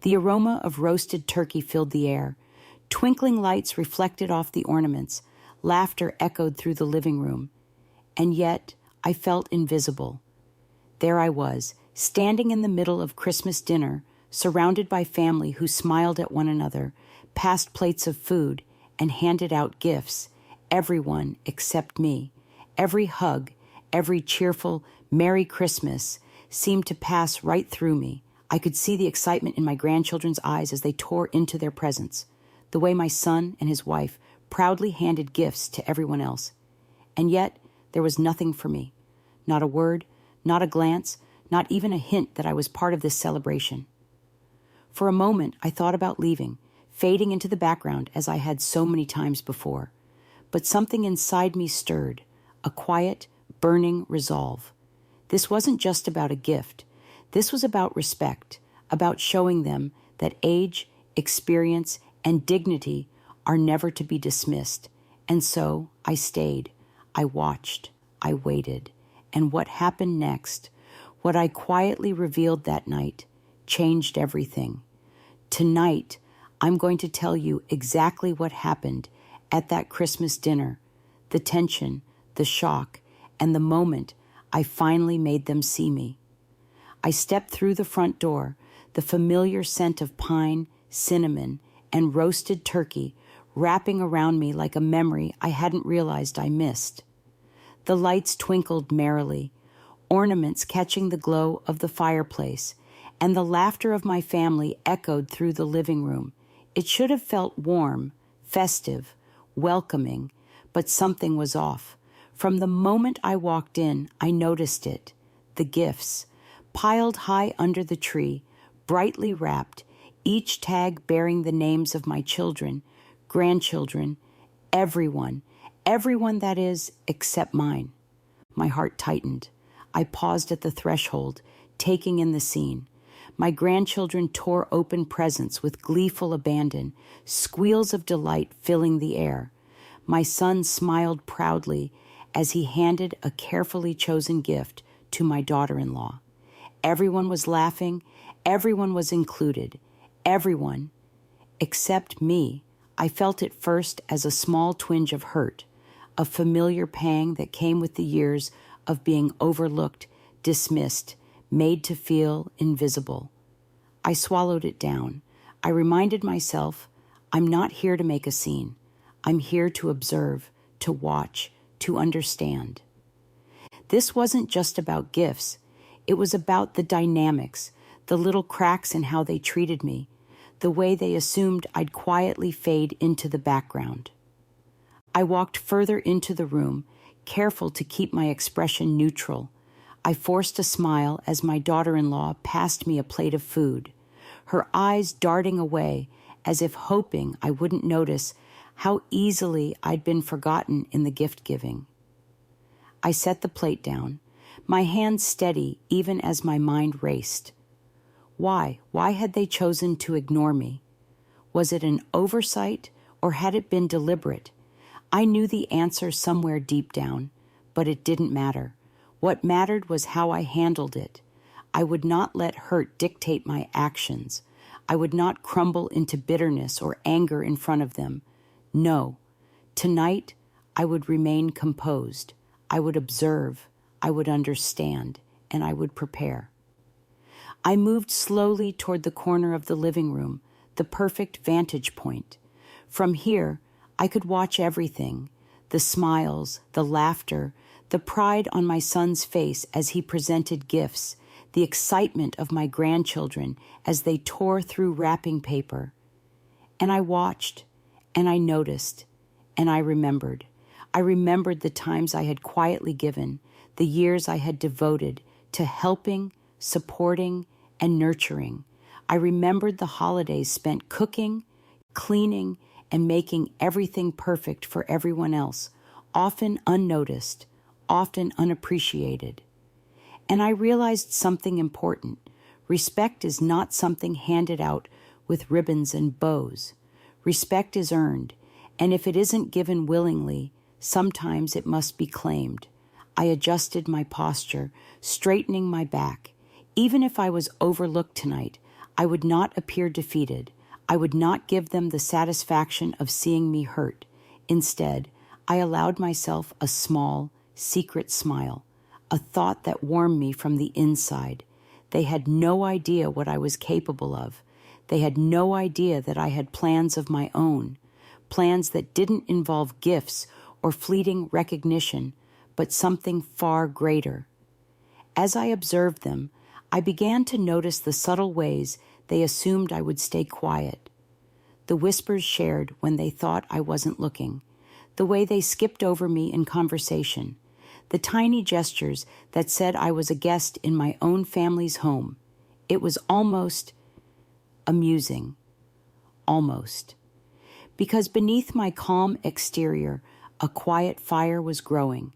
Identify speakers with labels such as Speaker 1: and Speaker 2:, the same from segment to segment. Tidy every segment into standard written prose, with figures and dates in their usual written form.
Speaker 1: The aroma of roasted turkey filled the air. Twinkling lights reflected off the ornaments. Laughter echoed through the living room. And yet, I felt invisible. There I was, standing in the middle of Christmas dinner, surrounded by family who smiled at one another, passed plates of food, and handed out gifts. Everyone except me. Every hug, every cheerful Merry Christmas seemed to pass right through me. I could see the excitement in my grandchildren's eyes as they tore into their presents, the way my son and his wife proudly handed gifts to everyone else. And yet, there was nothing for me. Not a word, not a glance, not even a hint that I was part of this celebration. For a moment, I thought about leaving, fading into the background as I had so many times before. But something inside me stirred, a quiet, burning resolve. This wasn't just about a gift. This was about respect, about showing them that age, experience, and dignity are never to be dismissed. And so I stayed. I watched. I waited. And what happened next, what I quietly revealed that night, changed everything. Tonight, I'm going to tell you exactly what happened at that Christmas dinner, the tension, the shock, and the moment I finally made them see me. I stepped through the front door, the familiar scent of pine, cinnamon, and roasted turkey wrapping around me like a memory I hadn't realized I missed. The lights twinkled merrily, ornaments catching the glow of the fireplace, and the laughter of my family echoed through the living room. It should have felt warm, festive, welcoming, but something was off. From the moment I walked in, I noticed it. The gifts, piled high under the tree, brightly wrapped, each tag bearing the names of my children, grandchildren, everyone that is, except mine. My heart tightened. I paused at the threshold, taking in the scene. My grandchildren tore open presents with gleeful abandon, squeals of delight filling the air. My son smiled proudly as he handed a carefully chosen gift to my daughter-in-law. Everyone was laughing. Everyone was included. Everyone, except me. I felt it first as a small twinge of hurt, a familiar pang that came with the years of being overlooked, dismissed, made to feel invisible. I swallowed it down. I reminded myself, I'm not here to make a scene. I'm here to observe, to watch, to understand. This wasn't just about gifts. It was about the dynamics, the little cracks in how they treated me, the way they assumed I'd quietly fade into the background. I walked further into the room, careful to keep my expression neutral. I forced a smile as my daughter-in-law passed me a plate of food, her eyes darting away as if hoping I wouldn't notice how easily I'd been forgotten in the gift-giving. I set the plate down, my hands steady even as my mind raced. Why? Why had they chosen to ignore me? Was it an oversight, or had it been deliberate? I knew the answer somewhere deep down, but it didn't matter. What mattered was how I handled it. I would not let hurt dictate my actions. I would not crumble into bitterness or anger in front of them. No. Tonight, I would remain composed. I would observe. I would understand, and I would prepare. I moved slowly toward the corner of the living room, the perfect vantage point. From here, I could watch everything, the smiles, the laughter, the pride on my son's face as he presented gifts, the excitement of my grandchildren as they tore through wrapping paper. And I watched, and I noticed, and I remembered. I remembered the times I had quietly given, the years I had devoted to helping, supporting, and nurturing. I remembered the holidays spent cooking, cleaning, and making everything perfect for everyone else, often unnoticed, often unappreciated. And I realized something important. Respect is not something handed out with ribbons and bows. Respect is earned, and if it isn't given willingly, sometimes it must be claimed. I adjusted my posture, straightening my back. Even if I was overlooked tonight, I would not appear defeated. I would not give them the satisfaction of seeing me hurt. Instead, I allowed myself a small, secret smile, a thought that warmed me from the inside. They had no idea what I was capable of. They had no idea that I had plans of my own, plans that didn't involve gifts or fleeting recognition, but something far greater. As I observed them, I began to notice the subtle ways they assumed I would stay quiet. The whispers shared when they thought I wasn't looking, the way they skipped over me in conversation, the tiny gestures that said I was a guest in my own family's home. It was almost amusing. Almost. Because beneath my calm exterior, a quiet fire was growing,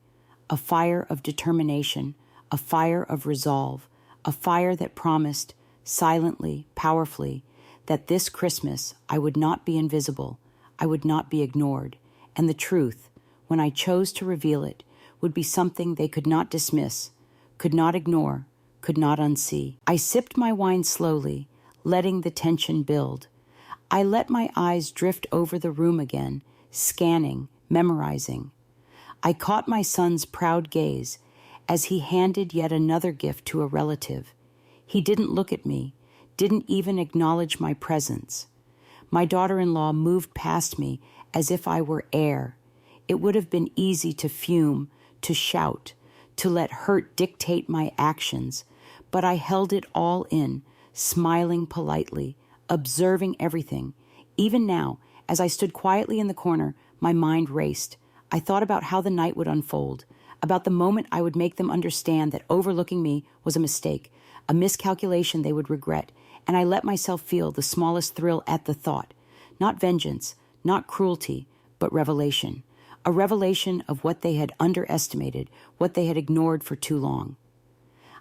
Speaker 1: a fire of determination, a fire of resolve, a fire that promised, silently, powerfully, that this Christmas I would not be invisible, I would not be ignored, and the truth, when I chose to reveal it, would be something they could not dismiss, could not ignore, could not unsee. I sipped my wine slowly, letting the tension build. I let my eyes drift over the room again, scanning, memorizing. I caught my son's proud gaze as he handed yet another gift to a relative. He didn't look at me, didn't even acknowledge my presence. My daughter-in-law moved past me as if I were air. It would have been easy to fume, to shout, to let hurt dictate my actions, but I held it all in, smiling politely, observing everything. Even now, as I stood quietly in the corner, my mind raced. I thought about how the night would unfold, about the moment I would make them understand that overlooking me was a mistake, a miscalculation they would regret, and I let myself feel the smallest thrill at the thought. Not vengeance, not cruelty, but revelation. A revelation of what they had underestimated, what they had ignored for too long.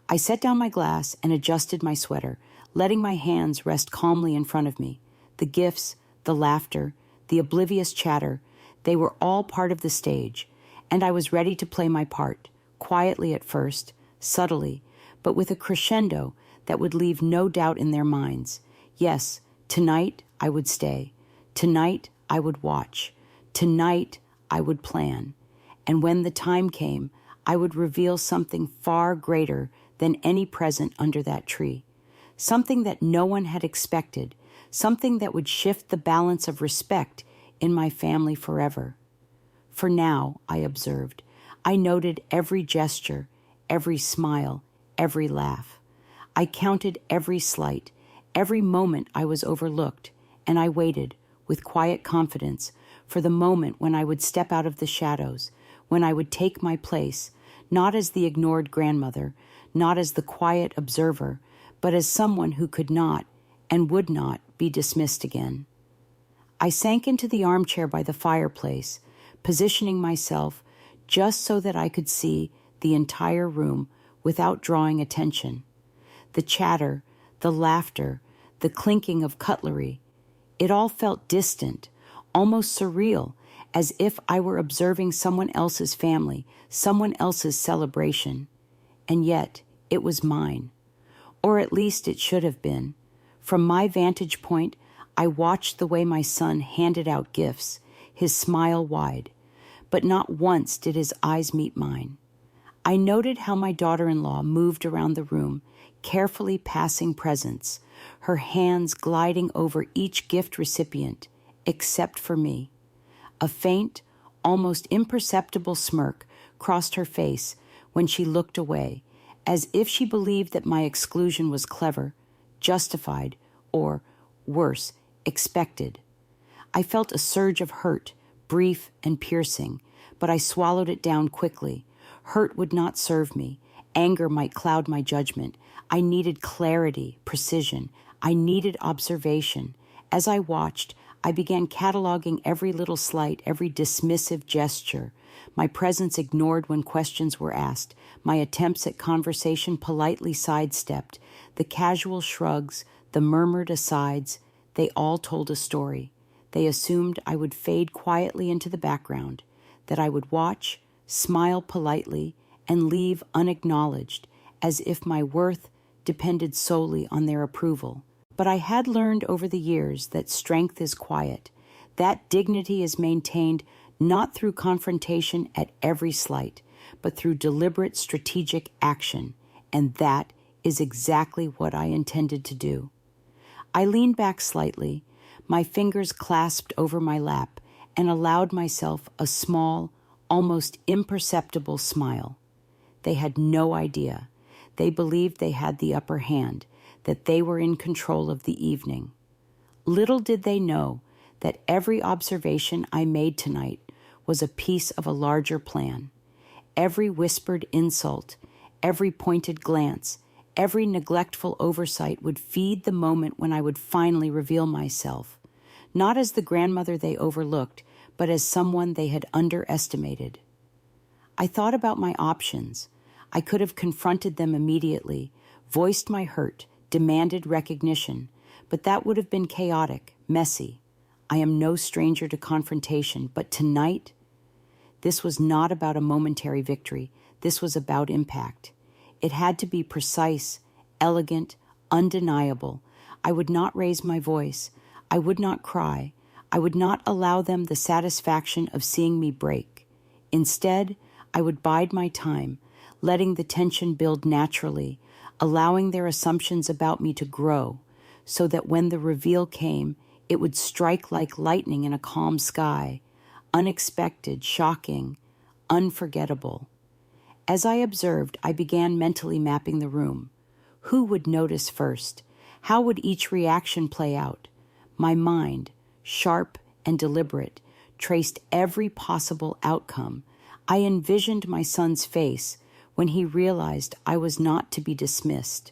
Speaker 1: I set down my glass and adjusted my sweater, letting my hands rest calmly in front of me. The gifts, the laughter, the oblivious chatter, they were all part of the stage, and I was ready to play my part, quietly at first, subtly, but with a crescendo that would leave no doubt in their minds. Yes, tonight I would stay. Tonight I would watch. Tonight I would plan. And when the time came, I would reveal something far greater than any present under that tree. Something that no one had expected, something that would shift the balance of respect in my family forever. For now, I observed, I noted every gesture, every smile, every laugh. I counted every slight, every moment I was overlooked, and I waited, with quiet confidence, for the moment when I would step out of the shadows, when I would take my place, not as the ignored grandmother, not as the quiet observer, but as someone who could not and would not be dismissed again. I sank into the armchair by the fireplace, positioning myself just so that I could see the entire room without drawing attention. The chatter, the laughter, the clinking of cutlery, it all felt distant, almost surreal, as if I were observing someone else's family, someone else's celebration. And yet, it was mine. Or at least it should have been. From my vantage point, I watched the way my son handed out gifts, his smile wide, but not once did his eyes meet mine. I noted how my daughter-in-law moved around the room, carefully passing presents, her hands gliding over each gift recipient, except for me. A faint, almost imperceptible smirk crossed her face when she looked away, as if she believed that my exclusion was clever, justified, or, worse, expected. I felt a surge of hurt, brief and piercing, but I swallowed it down quickly. Hurt would not serve me. Anger might cloud my judgment. I needed clarity, precision. I needed observation. As I watched, I began cataloging every little slight, every dismissive gesture. My presence ignored when questions were asked. My attempts at conversation politely sidestepped. The casual shrugs, the murmured asides, they all told a story. They assumed I would fade quietly into the background, that I would watch, smile politely, and leave unacknowledged, as if my worth depended solely on their approval. But I had learned over the years that strength is quiet, that dignity is maintained not through confrontation at every slight, but through deliberate strategic action, and that is exactly what I intended to do. I leaned back slightly, my fingers clasped over my lap, and allowed myself a small, almost imperceptible smile. They had no idea. They believed they had the upper hand, that they were in control of the evening. Little did they know that every observation I made tonight was a piece of a larger plan. Every whispered insult, every pointed glance, every neglectful oversight would feed the moment when I would finally reveal myself, not as the grandmother they overlooked, but as someone they had underestimated. I thought about my options. I could have confronted them immediately, voiced my hurt, demanded recognition, but that would have been chaotic, messy. I am no stranger to confrontation, but tonight, this was not about a momentary victory. This was about impact. It had to be precise, elegant, undeniable. I would not raise my voice. I would not cry. I would not allow them the satisfaction of seeing me break. Instead, I would bide my time, letting the tension build naturally, allowing their assumptions about me to grow, so that when the reveal came, it would strike like lightning in a calm sky, unexpected, shocking, unforgettable. As I observed, I began mentally mapping the room. Who would notice first? How would each reaction play out? My mind, sharp and deliberate, traced every possible outcome. I envisioned my son's face when he realized I was not to be dismissed.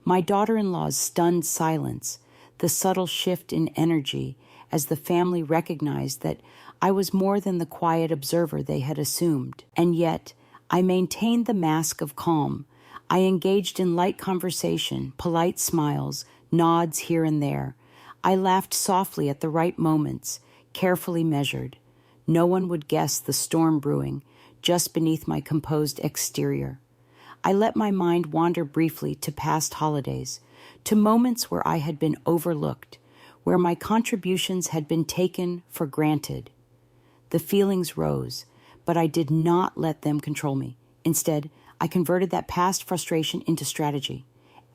Speaker 1: My daughter-in-law's stunned silence, the subtle shift in energy as the family recognized that I was more than the quiet observer they had assumed. And yet, I maintained the mask of calm. I engaged in light conversation, polite smiles, nods here and there. I laughed softly at the right moments, carefully measured. No one would guess the storm brewing just beneath my composed exterior. I let my mind wander briefly to past holidays, to moments where I had been overlooked, where my contributions had been taken for granted. The feelings rose, but I did not let them control me. Instead, I converted that past frustration into strategy.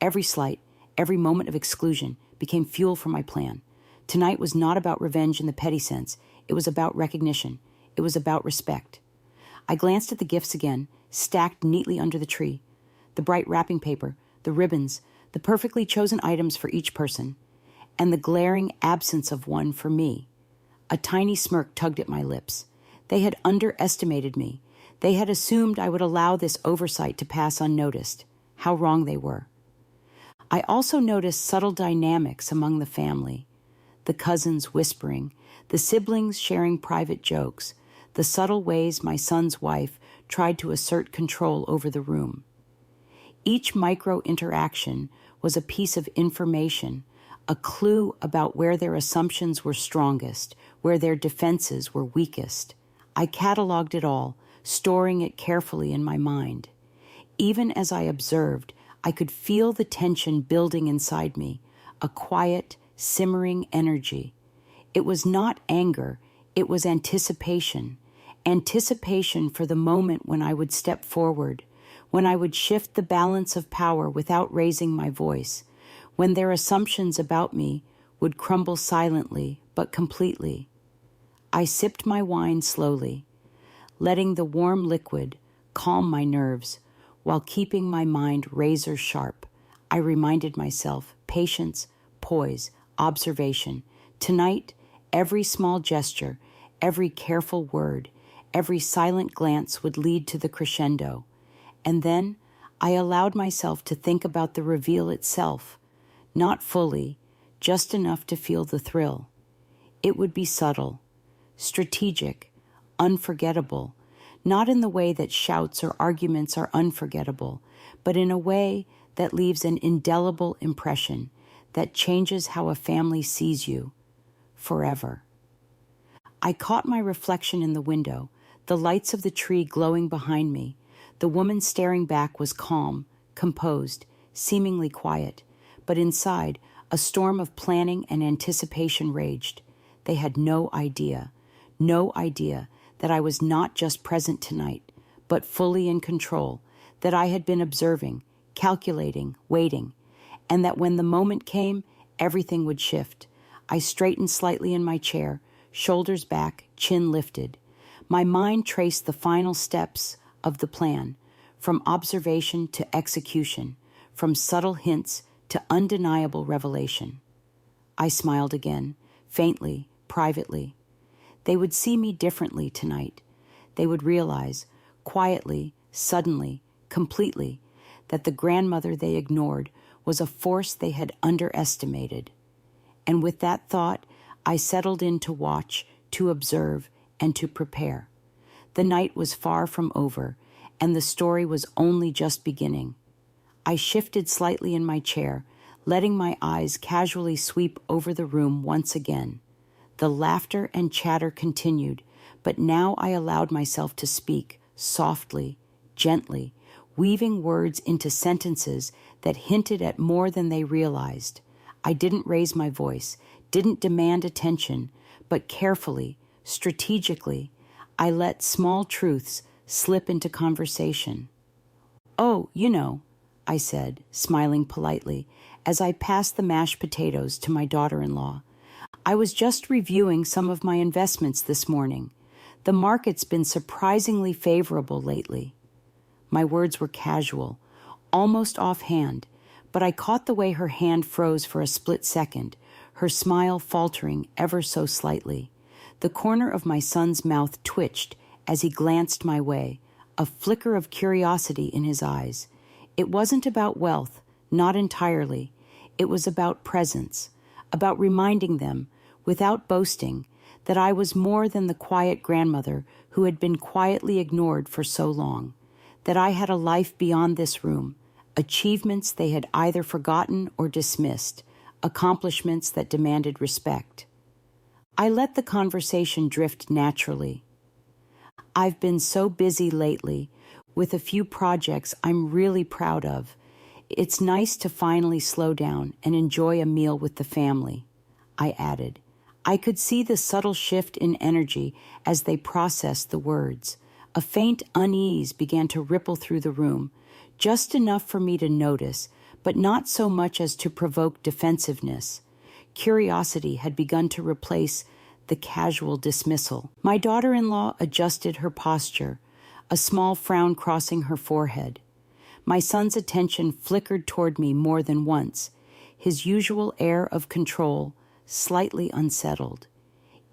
Speaker 1: Every slight, every moment of exclusion became fuel for my plan. Tonight was not about revenge in the petty sense. It was about recognition. It was about respect. I glanced at the gifts again, stacked neatly under the tree. The bright wrapping paper, the ribbons, the perfectly chosen items for each person, and the glaring absence of one for me. A tiny smirk tugged at my lips. They had underestimated me. They had assumed I would allow this oversight to pass unnoticed. How wrong they were. I also noticed subtle dynamics among the family. The cousins whispering, the siblings sharing private jokes, the subtle ways my son's wife tried to assert control over the room. Each micro-interaction was a piece of information, a clue about where their assumptions were strongest, where their defenses were weakest. I cataloged it all, storing it carefully in my mind. Even as I observed, I could feel the tension building inside me, a quiet, simmering energy. It was not anger, it was anticipation. Anticipation for the moment when I would step forward, when I would shift the balance of power without raising my voice, when their assumptions about me would crumble silently but completely. I sipped my wine slowly, letting the warm liquid calm my nerves while keeping my mind razor sharp. I reminded myself, patience, poise, observation. Tonight, every small gesture, every careful word, every silent glance would lead to the crescendo. And then I allowed myself to think about the reveal itself, not fully, just enough to feel the thrill. It would be subtle, strategic, unforgettable, not in the way that shouts or arguments are unforgettable, but in a way that leaves an indelible impression that changes how a family sees you forever. I caught my reflection in the window, the lights of the tree glowing behind me. The woman staring back was calm, composed, seemingly quiet, but inside, A storm of planning and anticipation raged. They had no idea that I was not just present tonight, but fully in control, that I had been observing, calculating, waiting, and that when the moment came, everything would shift. I straightened slightly in my chair, shoulders back, chin lifted. My mind traced the final steps of the plan, from observation to execution, from subtle hints to undeniable revelation. I smiled again, faintly, privately. They would see me differently tonight. They would realize, quietly, suddenly, completely, that the grandmother they ignored was a force they had underestimated. And with that thought, I settled in to watch, to observe, and to prepare. The night was far from over, and the story was only just beginning. I shifted slightly in my chair, letting my eyes casually sweep over the room once again. The laughter and chatter continued, but now I allowed myself to speak, softly, gently, weaving words into sentences that hinted at more than they realized. I didn't raise my voice, didn't demand attention, but carefully, strategically, I let small truths slip into conversation. "Oh, I said, smiling politely, as I passed the mashed potatoes to my daughter-in-law. "I was just reviewing some of my investments this morning. The market's been surprisingly favorable lately." My words were casual, almost offhand, but I caught the way her hand froze for a split second, her smile faltering ever so slightly. The corner of my son's mouth twitched as he glanced my way, a flicker of curiosity in his eyes. It wasn't about wealth, not entirely. It was about presence, about reminding them, without boasting, that I was more than the quiet grandmother who had been quietly ignored for so long, that I had a life beyond this room, achievements they had either forgotten or dismissed, accomplishments that demanded respect. I let the conversation drift naturally. "I've been so busy lately, with a few projects I'm really proud of. It's nice to finally slow down and enjoy a meal with the family," I added. I could see the subtle shift in energy as they processed the words. A faint unease began to ripple through the room, just enough for me to notice, but not so much as to provoke defensiveness. Curiosity had begun to replace the casual dismissal. My daughter-in-law adjusted her posture, a small frown crossing her forehead. My son's attention flickered toward me more than once, his usual air of control slightly unsettled.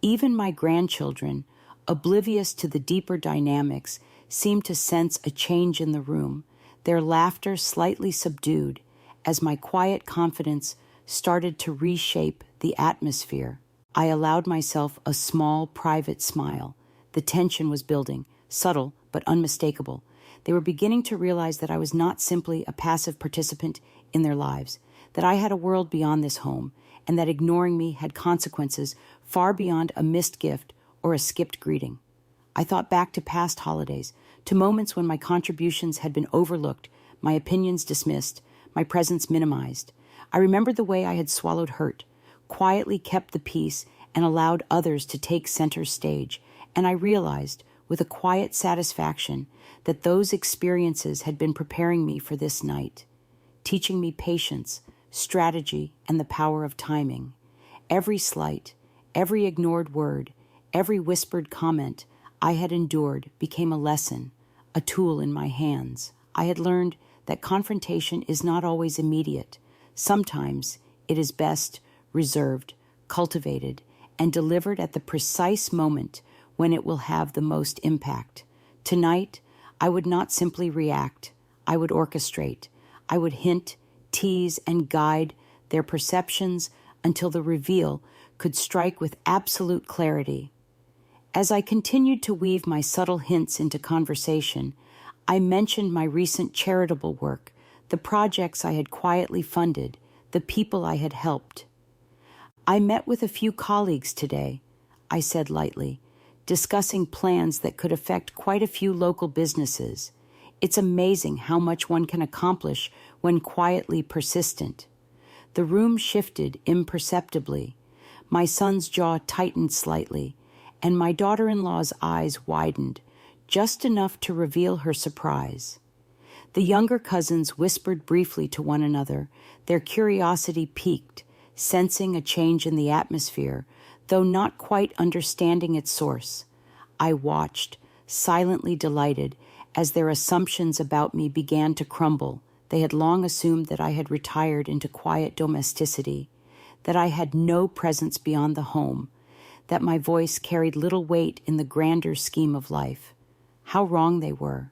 Speaker 1: Even my grandchildren, oblivious to the deeper dynamics, seemed to sense a change in the room, their laughter slightly subdued as my quiet confidence started to reshape the atmosphere. I allowed myself a small, private smile. The tension was building, subtle but unmistakable. They were beginning to realize that I was not simply a passive participant in their lives, that I had a world beyond this home, and that ignoring me had consequences far beyond a missed gift or a skipped greeting. I thought back to past holidays, to moments when my contributions had been overlooked, my opinions dismissed, my presence minimized. I remembered the way I had swallowed hurt, quietly kept the peace, and allowed others to take center stage, and I realized, with a quiet satisfaction, that those experiences had been preparing me for this night, teaching me patience, strategy, and the power of timing. Every slight, every ignored word, every whispered comment I had endured became a lesson, a tool in my hands. I had learned that confrontation is not always immediate. Sometimes it is best reserved, cultivated, and delivered at the precise moment when it will have the most impact. Tonight, I would not simply react. I would orchestrate. I would hint, tease, and guide their perceptions until the reveal could strike with absolute clarity. As I continued to weave my subtle hints into conversation, I mentioned my recent charitable work, the projects I had quietly funded, the people I had helped. "I met with a few colleagues today," I said lightly, discussing plans that could affect quite a few local businesses. It's amazing how much one can accomplish when quietly persistent. The room shifted imperceptibly. My son's jaw tightened slightly, and my daughter-in-law's eyes widened, just enough to reveal her surprise. The younger cousins whispered briefly to one another, their curiosity piqued, sensing a change in the atmosphere, though not quite understanding its source. I watched, silently delighted, as their assumptions about me began to crumble. They had long assumed that I had retired into quiet domesticity, that I had no presence beyond the home, that my voice carried little weight in the grander scheme of life. How wrong they were.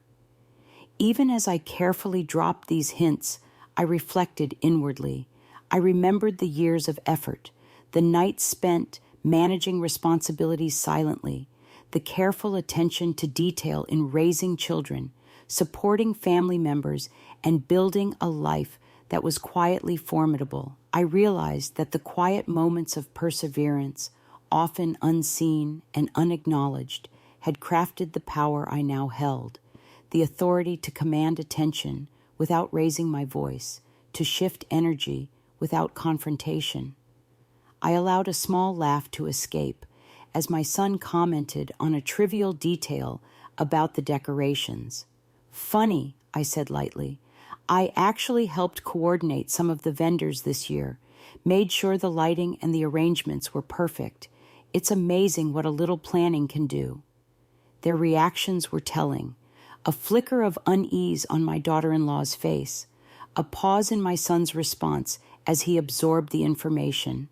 Speaker 1: Even as I carefully dropped these hints, I reflected inwardly. I remembered the years of effort, the nights spent managing responsibilities silently, the careful attention to detail in raising children, supporting family members, and building a life that was quietly formidable. I realized that the quiet moments of perseverance, often unseen and unacknowledged, had crafted the power I now held, the authority to command attention without raising my voice, to shift energy without confrontation. I allowed a small laugh to escape as my son commented on a trivial detail about the decorations. "Funny," I said lightly. "I actually helped coordinate some of the vendors this year, made sure the lighting and the arrangements were perfect. It's amazing what a little planning can do." Their reactions were telling. A flicker of unease on my daughter-in-law's face, a pause in my son's response as he absorbed the information,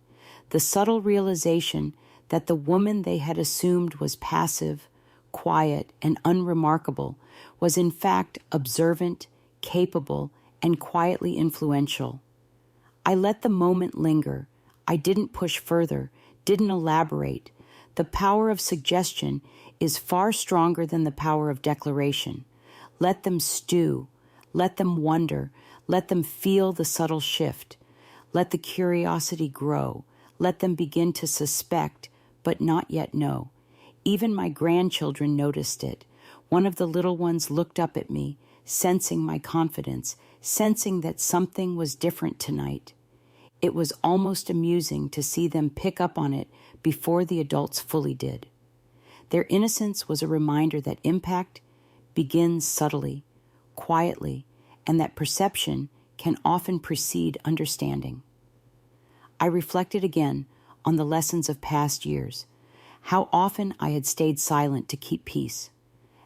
Speaker 1: the subtle realization that the woman they had assumed was passive, quiet, and unremarkable was in fact observant, capable, and quietly influential. I let the moment linger. I didn't push further, didn't elaborate. The power of suggestion is far stronger than the power of declaration. Let them stew. Let them wonder. Let them feel the subtle shift. Let the curiosity grow. Let them begin to suspect, but not yet know. Even my grandchildren noticed it. One of the little ones looked up at me, sensing my confidence, sensing that something was different tonight. It was almost amusing to see them pick up on it before the adults fully did. Their innocence was a reminder that impact begins subtly, quietly, and that perception can often precede understanding. I reflected again on the lessons of past years, how often I had stayed silent to keep peace,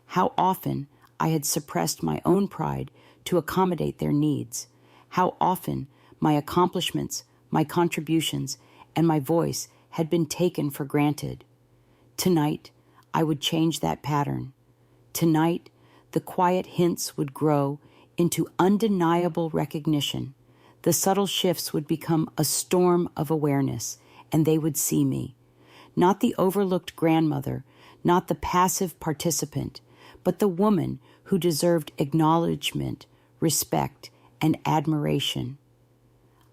Speaker 1: how often I had suppressed my own pride to accommodate their needs, how often my accomplishments, my contributions, and my voice had been taken for granted. Tonight, I would change that pattern. Tonight, the quiet hints would grow into undeniable recognition. The subtle shifts would become a storm of awareness, and they would see me. Not the overlooked grandmother, not the passive participant, but the woman who deserved acknowledgement, respect, and admiration.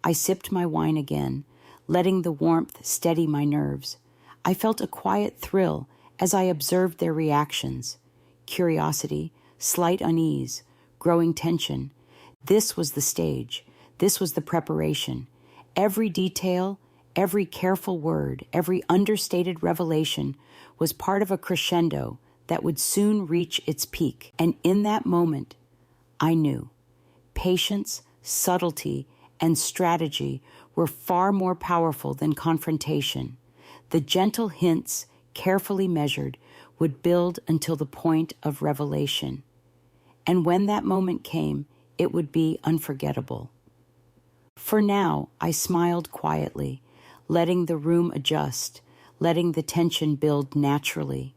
Speaker 1: I sipped my wine again, letting the warmth steady my nerves. I felt a quiet thrill as I observed their reactions. Curiosity, slight unease, growing tension. This was the stage. This was the preparation. Every detail, every careful word, every understated revelation was part of a crescendo that would soon reach its peak. And in that moment, I knew. Patience, subtlety, and strategy were far more powerful than confrontation. The gentle hints, carefully measured, would build until the point of revelation. And when that moment came, it would be unforgettable. For now, I smiled quietly, letting the room adjust, letting the tension build naturally.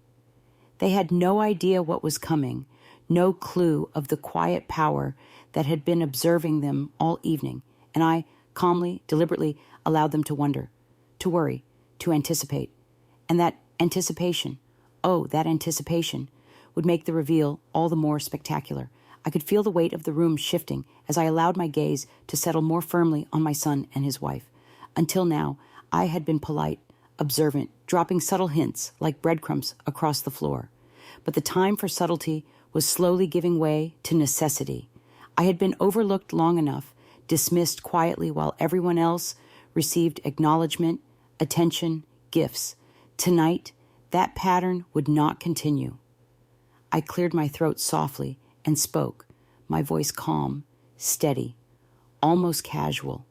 Speaker 1: They had no idea what was coming, no clue of the quiet power that had been observing them all evening, and I calmly, deliberately allowed them to wonder, to worry, to anticipate. And that anticipation, that anticipation, would make the reveal all the more spectacular. I could feel the weight of the room shifting as I allowed my gaze to settle more firmly on my son and his wife. Until now, I had been polite, observant, dropping subtle hints like breadcrumbs across the floor. But the time for subtlety was slowly giving way to necessity. I had been overlooked long enough dismissed quietly while everyone else received acknowledgement, attention, gifts. Tonight, that pattern would not continue. I cleared my throat softly and spoke, my voice calm, steady, almost casual.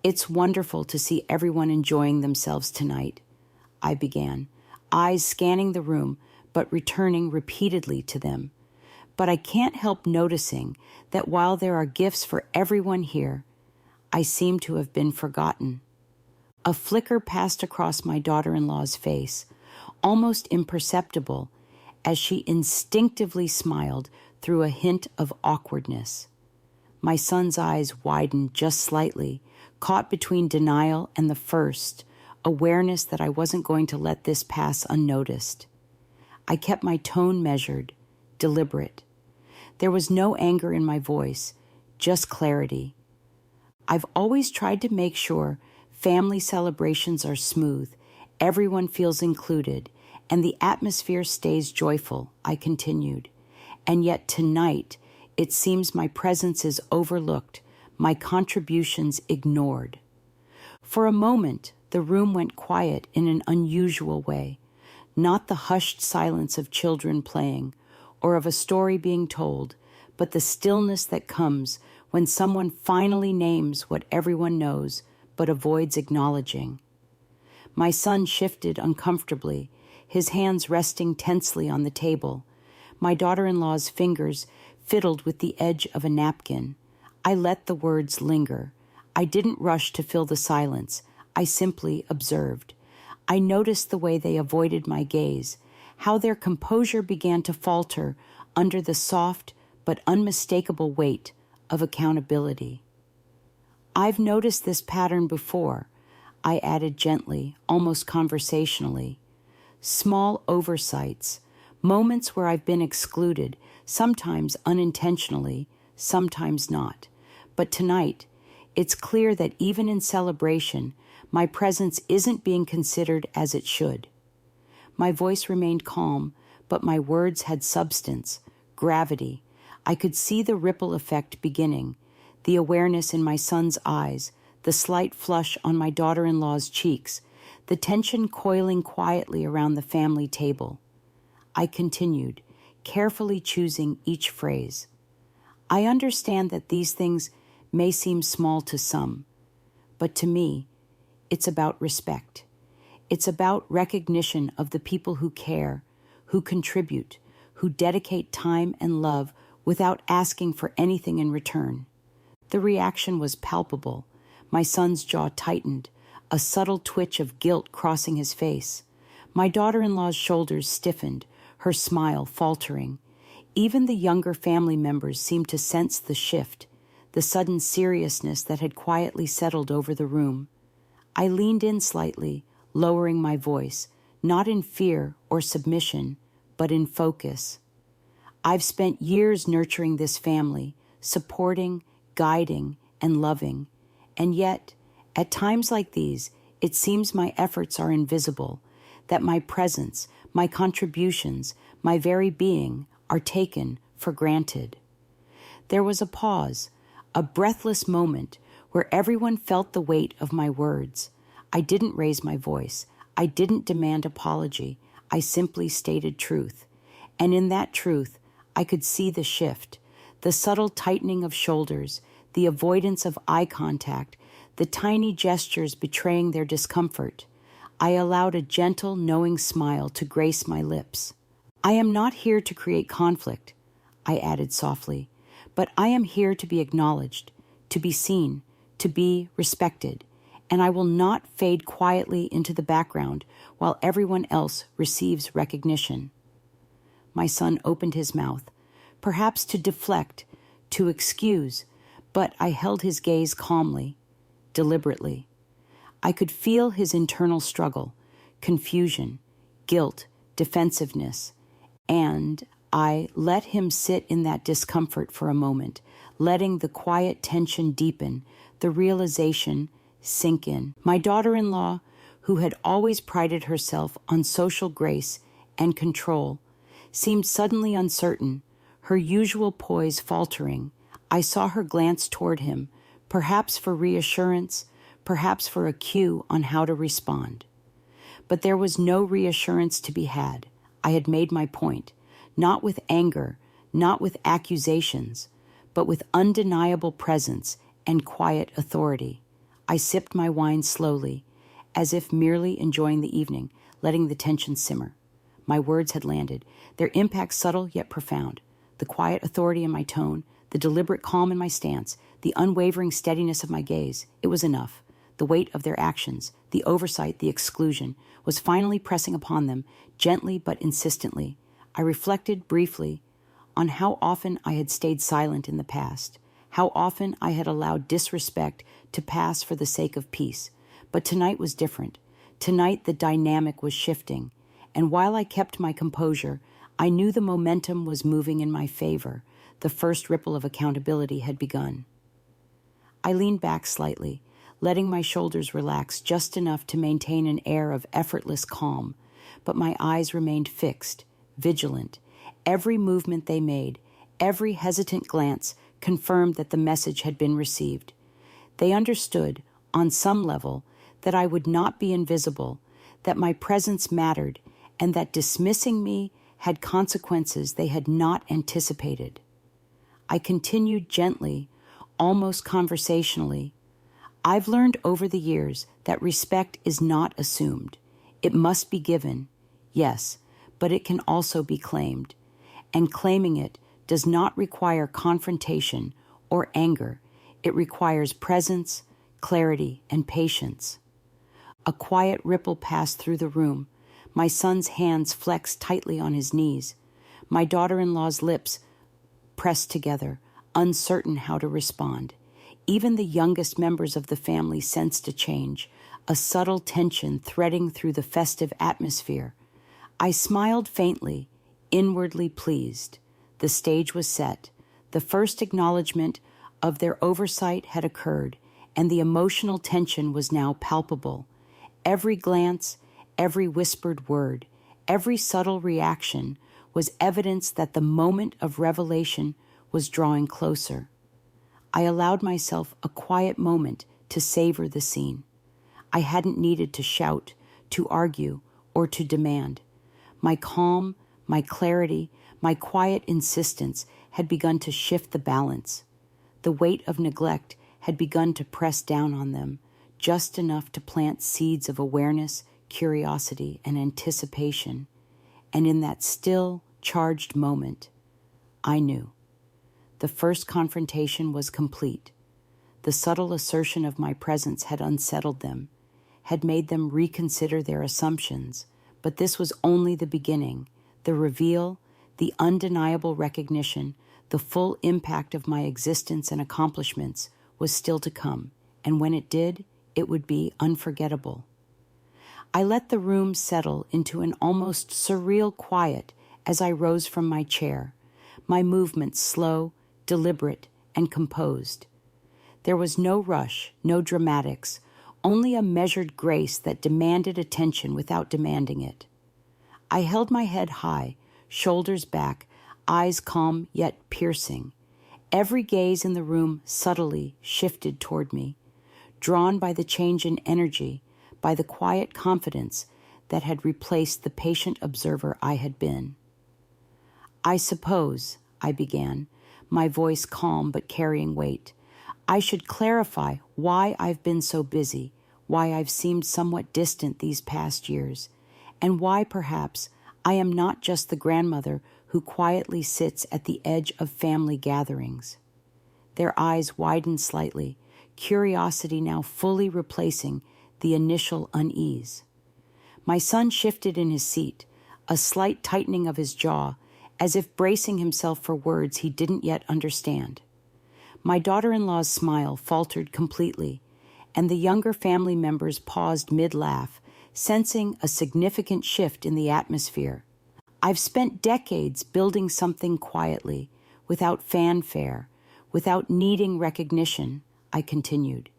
Speaker 1: "It's wonderful to see everyone enjoying themselves tonight," I began, eyes scanning the room but returning repeatedly to them. "But I can't help noticing that while there are gifts for everyone here, I seem to have been forgotten." A flicker passed across my daughter-in-law's face, almost imperceptible, as she instinctively smiled through a hint of awkwardness. My son's eyes widened just slightly, caught between denial and the first, awareness that I wasn't going to let this pass unnoticed. I kept my tone measured, deliberate. There was no anger in my voice, just clarity. I've always tried to make sure family celebrations are smooth, everyone feels included, and the atmosphere stays joyful, I continued. And yet tonight, it seems my presence is overlooked, my contributions ignored. For a moment, the room went quiet in an unusual way, not the hushed silence of children playing or of a story being told, but the stillness that comes when someone finally names what everyone knows but avoids acknowledging. My son shifted uncomfortably, his hands resting tensely on the table. My daughter-in-law's fingers fiddled with the edge of a napkin. I let the words linger. I didn't rush to fill the silence. I simply observed. I noticed the way they avoided my gaze, how their composure began to falter under the soft but unmistakable weight of accountability. "I've noticed this pattern before," I added gently, almost conversationally. "Small oversights, moments where I've been excluded, sometimes unintentionally, sometimes not. But tonight, it's clear that even in celebration, my presence isn't being considered as it should." My voice remained calm, but my words had substance, gravity. I could see the ripple effect beginning, the awareness in my son's eyes, the slight flush on my daughter-in-law's cheeks, the tension coiling quietly around the family table. I continued, carefully choosing each phrase. "I understand that these things may seem small to some, but to me, it's about respect. It's about recognition of the people who care, who contribute, who dedicate time and love without asking for anything in return." The reaction was palpable. My son's jaw tightened, a subtle twitch of guilt crossing his face. My daughter-in-law's shoulders stiffened, her smile faltering. Even the younger family members seemed to sense the shift, the sudden seriousness that had quietly settled over the room. I leaned in slightly, lowering my voice, not in fear or submission, but in focus. "I've spent years nurturing this family, supporting, guiding, and loving, and yet, at times like these, it seems my efforts are invisible, that my presence, my contributions, my very being are taken for granted." There was a pause, a breathless moment where everyone felt the weight of my words. I didn't raise my voice. I didn't demand apology. I simply stated truth. And in that truth, I could see the shift, the subtle tightening of shoulders, the avoidance of eye contact, the tiny gestures betraying their discomfort. I allowed a gentle, knowing smile to grace my lips. "I am not here to create conflict," I added softly, "but I am here to be acknowledged, to be seen, to be respected, and I will not fade quietly into the background while everyone else receives recognition." My son opened his mouth, perhaps to deflect, to excuse, but I held his gaze calmly, deliberately. I could feel his internal struggle, confusion, guilt, defensiveness, and I let him sit in that discomfort for a moment, letting the quiet tension deepen, the realization sink in. My daughter-in-law, who had always prided herself on social grace and control, seemed suddenly uncertain, her usual poise faltering. I saw her glance toward him, perhaps for reassurance, perhaps for a cue on how to respond. But there was no reassurance to be had. I had made my point, not with anger, not with accusations, but with undeniable presence and quiet authority. I sipped my wine slowly, as if merely enjoying the evening, letting the tension simmer. My words had landed, their impact subtle yet profound. The quiet authority in my tone, the deliberate calm in my stance, the unwavering steadiness of my gaze, it was enough. The weight of their actions, the oversight, the exclusion, was finally pressing upon them, gently but insistently. I reflected briefly on how often I had stayed silent in the past, how often I had allowed disrespect to pass for the sake of peace. But tonight was different. Tonight the dynamic was shifting, and while I kept my composure, I knew the momentum was moving in my favor. The first ripple of accountability had begun. I leaned back slightly, letting my shoulders relax just enough to maintain an air of effortless calm, but my eyes remained fixed, vigilant. Every movement they made, every hesitant glance confirmed that the message had been received. They understood, on some level, that I would not be invisible, that my presence mattered, and that dismissing me had consequences they had not anticipated. I continued gently, almost conversationally. I've learned over the years that respect is not assumed. It must be given, yes, but it can also be claimed. And claiming it does not require confrontation or anger. It requires presence, clarity, and patience. A quiet ripple passed through the room. My son's hands flexed tightly on his knees. My daughter-in-law's lips pressed together, uncertain how to respond. Even the youngest members of the family sensed a change, a subtle tension threading through the festive atmosphere. I smiled faintly, inwardly pleased. The stage was set. The first acknowledgement of their oversight had occurred, and the emotional tension was now palpable. Every glance, every whispered word, every subtle reaction was evidence that the moment of revelation was drawing closer. I allowed myself a quiet moment to savor the scene. I hadn't needed to shout, to argue, or to demand. My calm, my clarity, my quiet insistence had begun to shift the balance. The weight of neglect had begun to press down on them, just enough to plant seeds of awareness, curiosity, and anticipation. And in that still, charged moment, I knew. The first confrontation was complete. The subtle assertion of my presence had unsettled them, had made them reconsider their assumptions, but this was only the beginning. The reveal, the undeniable recognition, the full impact of my existence and accomplishments was still to come, and when it did, it would be unforgettable. I let the room settle into an almost surreal quiet as I rose from my chair, my movements slow, deliberate, and composed. There was no rush, no dramatics, only a measured grace that demanded attention without demanding it. I held my head high, shoulders back, eyes calm yet piercing. Every gaze in the room subtly shifted toward me, drawn by the change in energy, by the quiet confidence that had replaced the patient observer I had been. I suppose, I began, my voice calm but carrying weight, I should clarify why I've been so busy, why I've seemed somewhat distant these past years, and why perhaps I am not just the grandmother who quietly sits at the edge of family gatherings. Their eyes widened slightly, curiosity now fully replacing the initial unease. My son shifted in his seat, a slight tightening of his jaw, as if bracing himself for words he didn't yet understand. My daughter-in-law's smile faltered completely, and the younger family members paused mid-laugh, sensing a significant shift in the atmosphere. I've spent decades building something quietly, without fanfare, without needing recognition, I continued.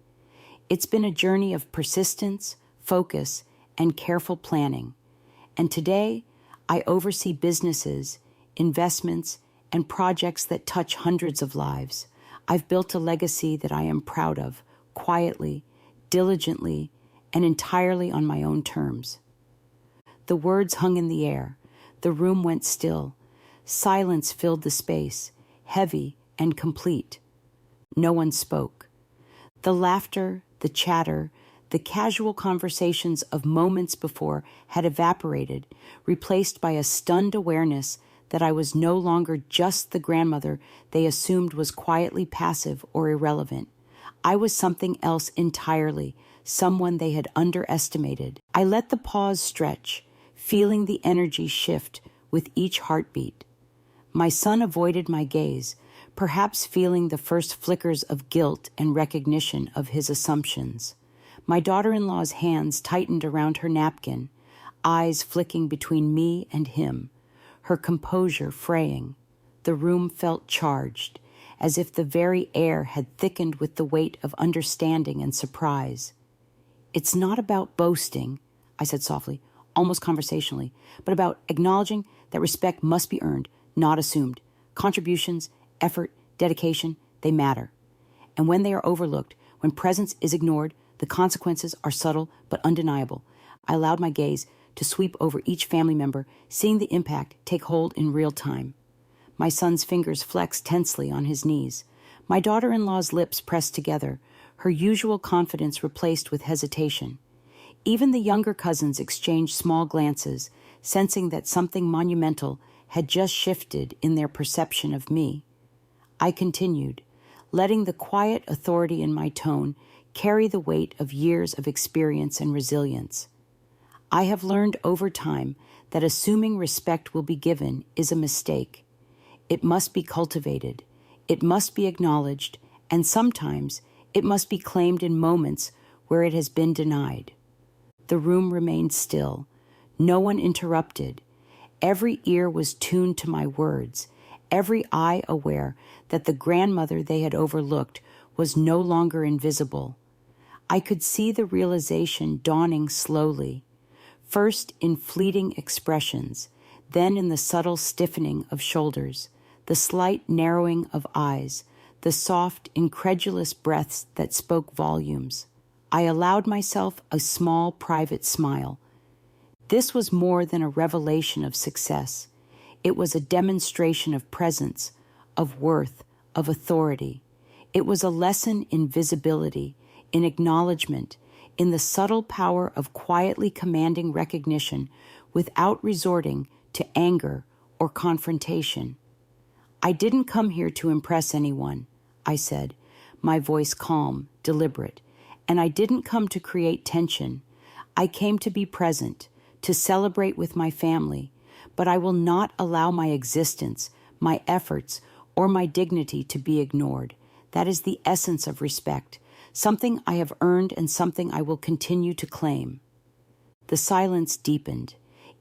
Speaker 1: It's been a journey of persistence, focus, and careful planning. And today, I oversee businesses, investments, and projects that touch hundreds of lives. I've built a legacy that I am proud of, quietly, diligently, and entirely on my own terms." The words hung in the air. The room went still. Silence filled the space, heavy and complete. No one spoke. The laughter, the chatter, the casual conversations of moments before had evaporated, replaced by a stunned awareness that I was no longer just the grandmother they assumed was quietly passive or irrelevant. I was something else entirely, someone they had underestimated. I let the pause stretch, feeling the energy shift with each heartbeat. My son avoided my gaze, perhaps feeling the first flickers of guilt and recognition of his assumptions. My daughter-in-law's hands tightened around her napkin, eyes flicking between me and him, her composure fraying. The room felt charged, as if the very air had thickened with the weight of understanding and surprise. "It's not about boasting," I said softly, almost conversationally, "but about acknowledging that respect must be earned, not assumed. Contributions, effort, dedication, they matter. And when they are overlooked, when presence is ignored, the consequences are subtle but undeniable." I allowed my gaze to sweep over each family member, seeing the impact take hold in real time. My son's fingers flexed tensely on his knees. My daughter-in-law's lips pressed together, her usual confidence replaced with hesitation. Even the younger cousins exchanged small glances, sensing that something monumental had just shifted in their perception of me. I continued, letting the quiet authority in my tone carry the weight of years of experience and resilience. I have learned over time that assuming respect will be given is a mistake. It must be cultivated, it must be acknowledged, and sometimes it must be claimed in moments where it has been denied. The room remained still. No one interrupted. Every ear was tuned to my words, every eye aware that the grandmother they had overlooked was no longer invisible. I could see the realization dawning slowly, first in fleeting expressions, then in the subtle stiffening of shoulders, the slight narrowing of eyes, the soft, incredulous breaths that spoke volumes. I allowed myself a small, private smile. This was more than a revelation of success. It was a demonstration of presence, of worth, of authority. It was a lesson in visibility, in acknowledgement, in the subtle power of quietly commanding recognition without resorting to anger or confrontation. "I didn't come here to impress anyone," I said, my voice calm, deliberate. "And I didn't come to create tension. I came to be present, to celebrate with my family, but I will not allow my existence, my efforts, or my dignity to be ignored. That is the essence of respect, something I have earned and something I will continue to claim." The silence deepened.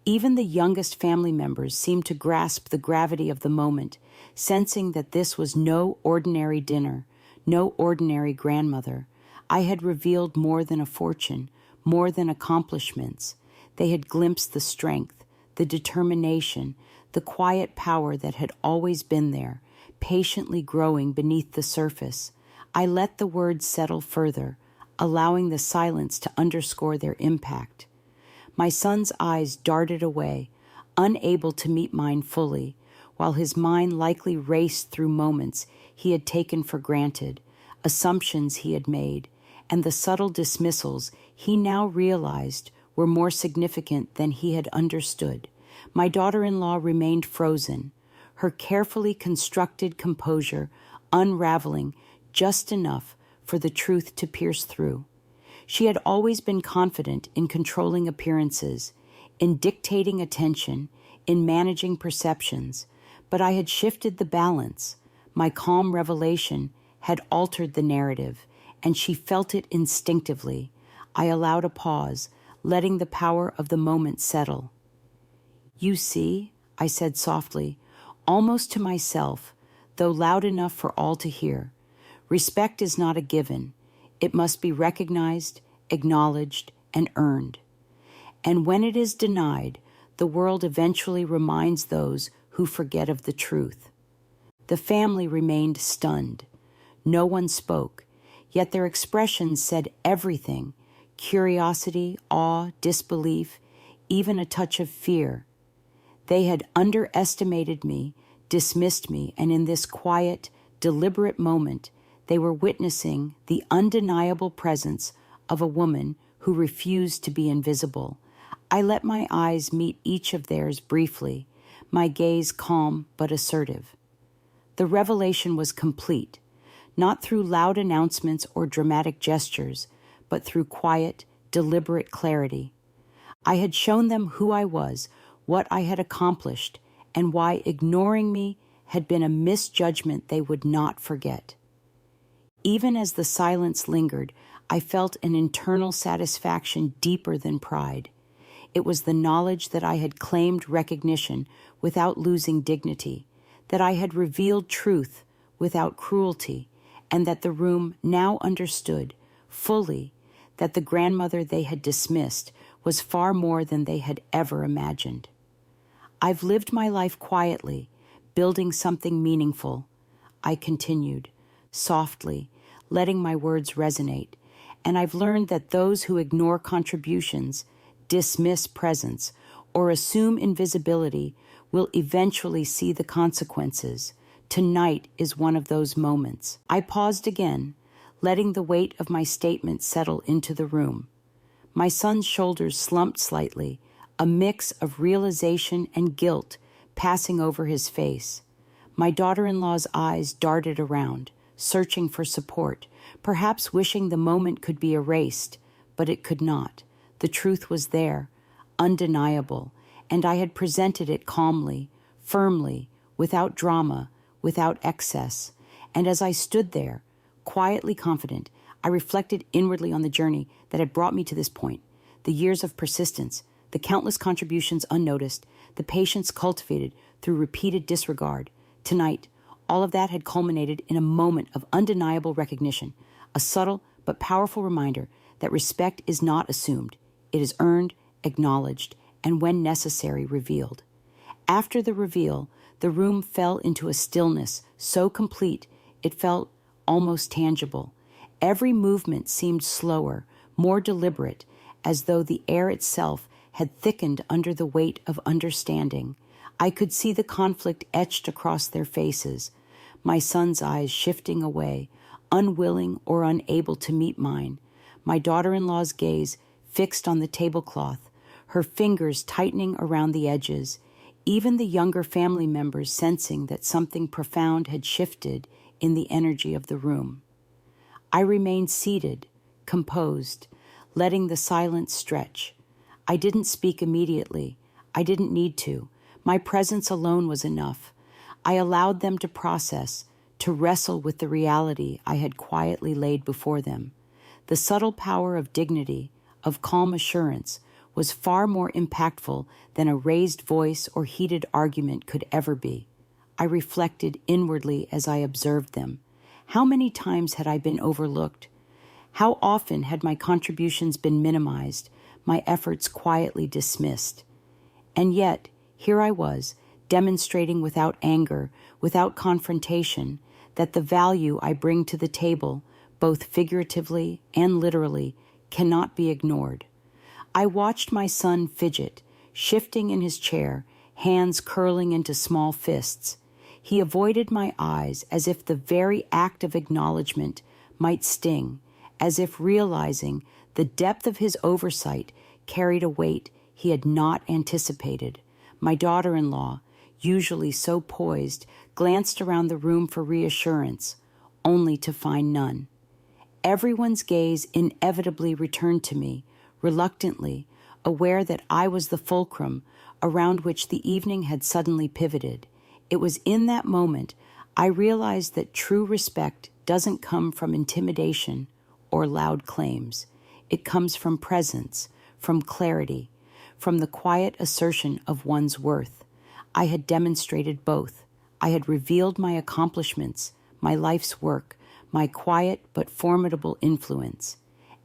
Speaker 1: Even the youngest family members seemed to grasp the gravity of the moment, sensing that this was no ordinary dinner, no ordinary grandmother. I had revealed more than a fortune, more than accomplishments. They had glimpsed the strength, the determination, the quiet power that had always been there, patiently growing beneath the surface. I let the words settle further, allowing the silence to underscore their impact. My son's eyes darted away, unable to meet mine fully, while his mind likely raced through moments he had taken for granted, assumptions he had made, and the subtle dismissals he now realized were more significant than he had understood. My daughter-in-law remained frozen, her carefully constructed composure unraveling just enough for the truth to pierce through. She had always been confident in controlling appearances, in dictating attention, in managing perceptions, but I had shifted the balance. My calm revelation had altered the narrative, and she felt it instinctively. I allowed a pause, letting the power of the moment settle. "You see," I said softly, almost to myself, though loud enough for all to hear, "respect is not a given. It must be recognized, acknowledged, and earned. And when it is denied, the world eventually reminds those who forget of the truth." The family remained stunned. No one spoke, yet their expressions said everything: curiosity, awe, disbelief, even a touch of fear. They had underestimated me, dismissed me, and in this quiet, deliberate moment, they were witnessing the undeniable presence of a woman who refused to be invisible. I let my eyes meet each of theirs briefly, my gaze calm but assertive. The revelation was complete, not through loud announcements or dramatic gestures, but through quiet, deliberate clarity. I had shown them who I was, what I had accomplished, and why ignoring me had been a misjudgment they would not forget. Even as the silence lingered, I felt an internal satisfaction deeper than pride. It was the knowledge that I had claimed recognition without losing dignity, that I had revealed truth without cruelty, and that the room now understood fully that the grandmother they had dismissed was far more than they had ever imagined. I've lived my life quietly, building something meaningful, I continued, softly, letting my words resonate, and I've learned that those who ignore contributions, dismiss presence, or assume invisibility will eventually see the consequences. Tonight is one of those moments. I paused again, letting the weight of my statement settle into the room. My son's shoulders slumped slightly, a mix of realization and guilt passing over his face. My daughter-in-law's eyes darted around, searching for support, perhaps wishing the moment could be erased, but it could not. The truth was there, undeniable, and I had presented it calmly, firmly, without drama, without excess. And as I stood there, quietly confident, I reflected inwardly on the journey that had brought me to this point, the years of persistence, the countless contributions unnoticed, the patience cultivated through repeated disregard. Tonight, all of that had culminated in a moment of undeniable recognition, a subtle but powerful reminder that respect is not assumed. It is earned, acknowledged, and when necessary, revealed. After the reveal, the room fell into a stillness so complete it felt almost tangible. Every movement seemed slower, more deliberate, as though the air itself had thickened under the weight of understanding. I could see the conflict etched across their faces, my son's eyes shifting away, unwilling or unable to meet mine, my daughter-in-law's gaze fixed on the tablecloth, her fingers tightening around the edges, even the younger family members sensing that something profound had shifted in the energy of the room. I remained seated, composed, letting the silence stretch. I didn't speak immediately. I didn't need to. My presence alone was enough. I allowed them to process, to wrestle with the reality I had quietly laid before them. The subtle power of dignity, of calm assurance, was far more impactful than a raised voice or heated argument could ever be. I reflected inwardly as I observed them. How many times had I been overlooked? How often had my contributions been minimized, my efforts quietly dismissed? And yet, here I was, demonstrating without anger, without confrontation, that the value I bring to the table, both figuratively and literally, cannot be ignored. I watched my son fidget, shifting in his chair, hands curling into small fists. He avoided my eyes as if the very act of acknowledgement might sting, as if realizing the depth of his oversight carried a weight he had not anticipated. My daughter-in-law, usually so poised, glanced around the room for reassurance, only to find none. Everyone's gaze inevitably returned to me, reluctantly, aware that I was the fulcrum around which the evening had suddenly pivoted. It was in that moment I realized that true respect doesn't come from intimidation or loud claims. It comes from presence, from clarity, from the quiet assertion of one's worth. I had demonstrated both. I had revealed my accomplishments, my life's work, my quiet but formidable influence.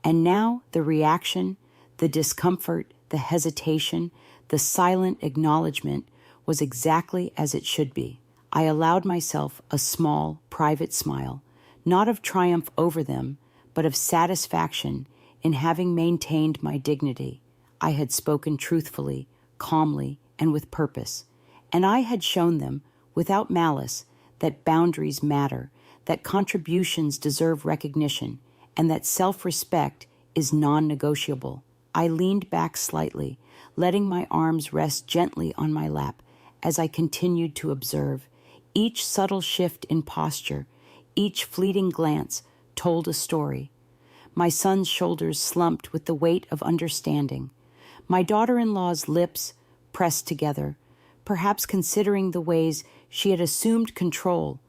Speaker 1: And now the reaction, the discomfort, the hesitation, the silent acknowledgement was exactly as it should be. I allowed myself a small, private smile, not of triumph over them, but of satisfaction in having maintained my dignity. I had spoken truthfully, calmly, and with purpose, and I had shown them, without malice, that boundaries matter, that contributions deserve recognition, and that self-respect is non-negotiable. I leaned back slightly, letting my arms rest gently on my lap as I continued to observe. Each subtle shift in posture, each fleeting glance told a story. My son's shoulders slumped with the weight of understanding. My daughter-in-law's lips pressed together, perhaps considering the ways she had assumed control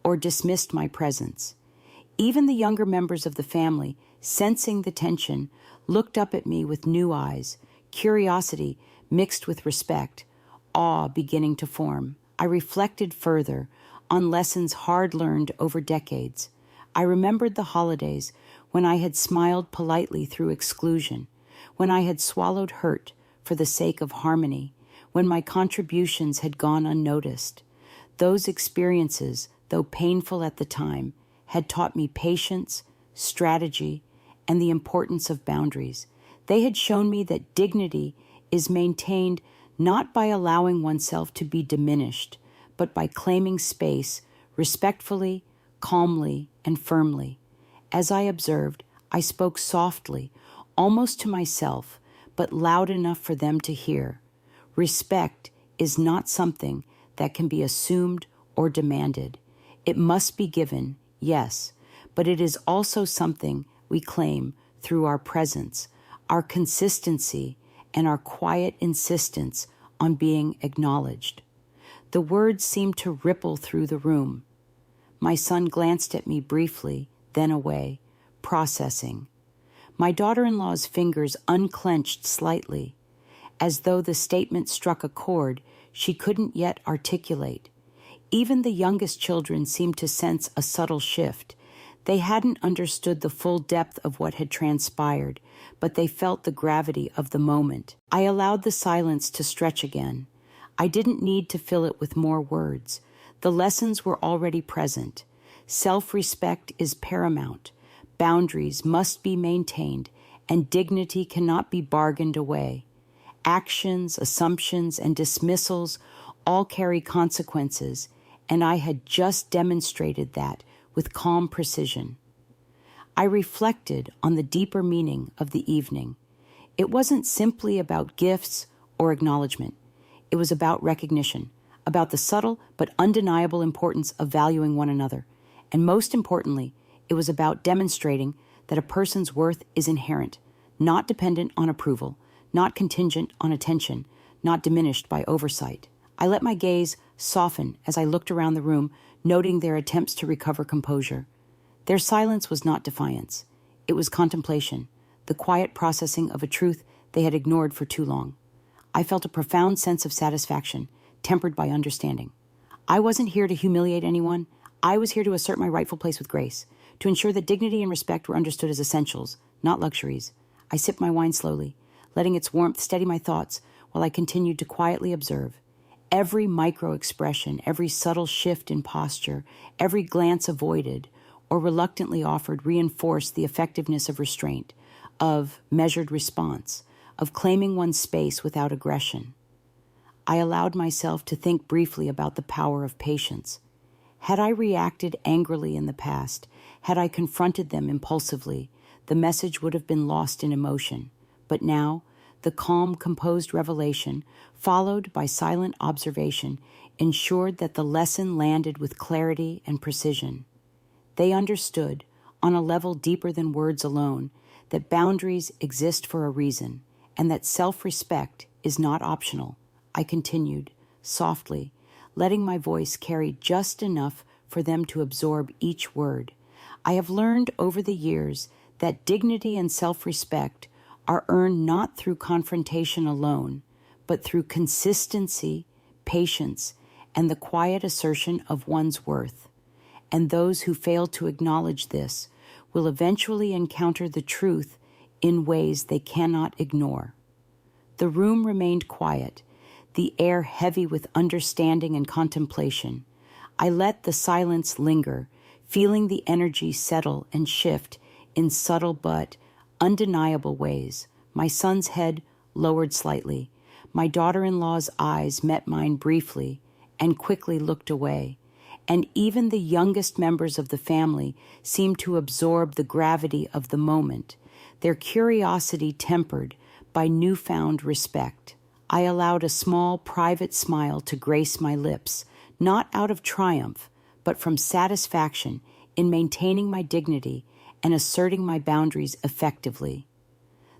Speaker 1: or dismissed my presence. Even the younger members of the family, sensing the tension, looked up at me with new eyes, curiosity mixed with respect, awe beginning to form. I reflected further on lessons hard learned over decades. I remembered the holidays when I had smiled politely through exclusion, when I had swallowed hurt for the sake of harmony, when my contributions had gone unnoticed. Those experiences, though painful at the time, had taught me patience, strategy, and the importance of boundaries. They had shown me that dignity is maintained not by allowing oneself to be diminished, but by claiming space respectfully, calmly, and firmly. As I observed, I spoke softly, almost to myself, but loud enough for them to hear. Respect is not something that can be assumed or demanded. It must be given, yes, but it is also something we claim through our presence, our consistency, and our quiet insistence on being acknowledged. The words seemed to ripple through the room. My son glanced at me briefly, then away, processing. My daughter-in-law's fingers unclenched slightly, as though the statement struck a chord she couldn't yet articulate. Even the youngest children seemed to sense a subtle shift. They hadn't understood the full depth of what had transpired, but they felt the gravity of the moment. I allowed the silence to stretch again. I didn't need to fill it with more words. The lessons were already present. Self-respect is paramount. Boundaries must be maintained, and dignity cannot be bargained away. Actions, assumptions, and dismissals all carry consequences, and I had just demonstrated that with calm precision. I reflected on the deeper meaning of the evening. It wasn't simply about gifts or acknowledgement. It was about recognition, about the subtle but undeniable importance of valuing one another. And most importantly, it was about demonstrating that a person's worth is inherent, not dependent on approval, not contingent on attention, not diminished by oversight. I let my gaze soften as I looked around the room, noting their attempts to recover composure. Their silence was not defiance. It was contemplation, the quiet processing of a truth they had ignored for too long. I felt a profound sense of satisfaction, tempered by understanding. I wasn't here to humiliate anyone. I was here to assert my rightful place with grace, to ensure that dignity and respect were understood as essentials, not luxuries. I sipped my wine slowly, letting its warmth steady my thoughts while I continued to quietly observe. Every micro-expression, every subtle shift in posture, every glance avoided or reluctantly offered reinforced the effectiveness of restraint, of measured response, of claiming one's space without aggression. I allowed myself to think briefly about the power of patience. Had I reacted angrily in the past, had I confronted them impulsively, the message would have been lost in emotion. But now, the calm, composed revelation, followed by silent observation, ensured that the lesson landed with clarity and precision. They understood, on a level deeper than words alone, that boundaries exist for a reason, and that self-respect is not optional. I continued, softly, letting my voice carry just enough for them to absorb each word. I have learned over the years that dignity and self-respect are earned not through confrontation alone, but through consistency, patience, and the quiet assertion of one's worth. And those who fail to acknowledge this will eventually encounter the truth in ways they cannot ignore. The room remained quiet, the air heavy with understanding and contemplation. I let the silence linger, feeling the energy settle and shift in subtle but undeniable ways. My son's head lowered slightly. My daughter-in-law's eyes met mine briefly and quickly looked away. And even the youngest members of the family seemed to absorb the gravity of the moment, their curiosity tempered by newfound respect. I allowed a small, private smile to grace my lips, not out of triumph, but from satisfaction in maintaining my dignity and asserting my boundaries effectively.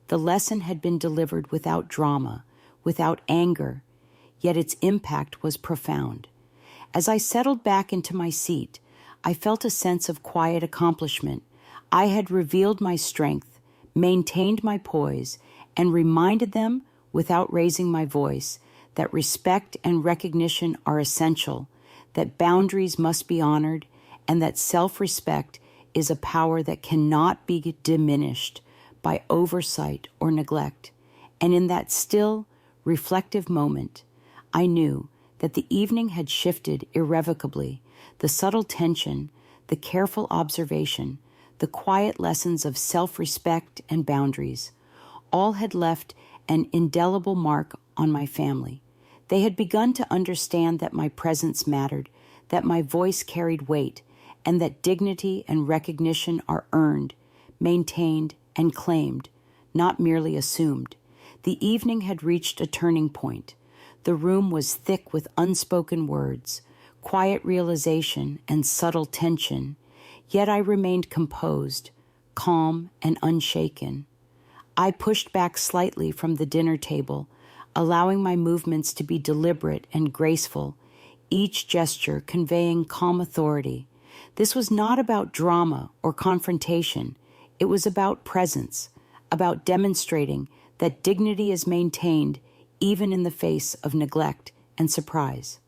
Speaker 1: The lesson had been delivered without drama, without anger, yet its impact was profound. As I settled back into my seat, I felt a sense of quiet accomplishment. I had revealed my strength, maintained my poise, and reminded them, without raising my voice, that respect and recognition are essential, that boundaries must be honored, and that self-respect is a power that cannot be diminished by oversight or neglect. And in that still, reflective moment, I knew that the evening had shifted irrevocably. The subtle tension, the careful observation, the quiet lessons of self-respect and boundaries, all had left an indelible mark on my family. They had begun to understand that my presence mattered, that my voice carried weight, and that dignity and recognition are earned, maintained, and claimed, not merely assumed. The evening had reached a turning point. The room was thick with unspoken words, quiet realization, and subtle tension, yet I remained composed, calm, and unshaken. I pushed back slightly from the dinner table, allowing my movements to be deliberate and graceful, each gesture conveying calm authority. This was not about drama or confrontation. It was about presence, about demonstrating that dignity is maintained even in the face of neglect and surprise.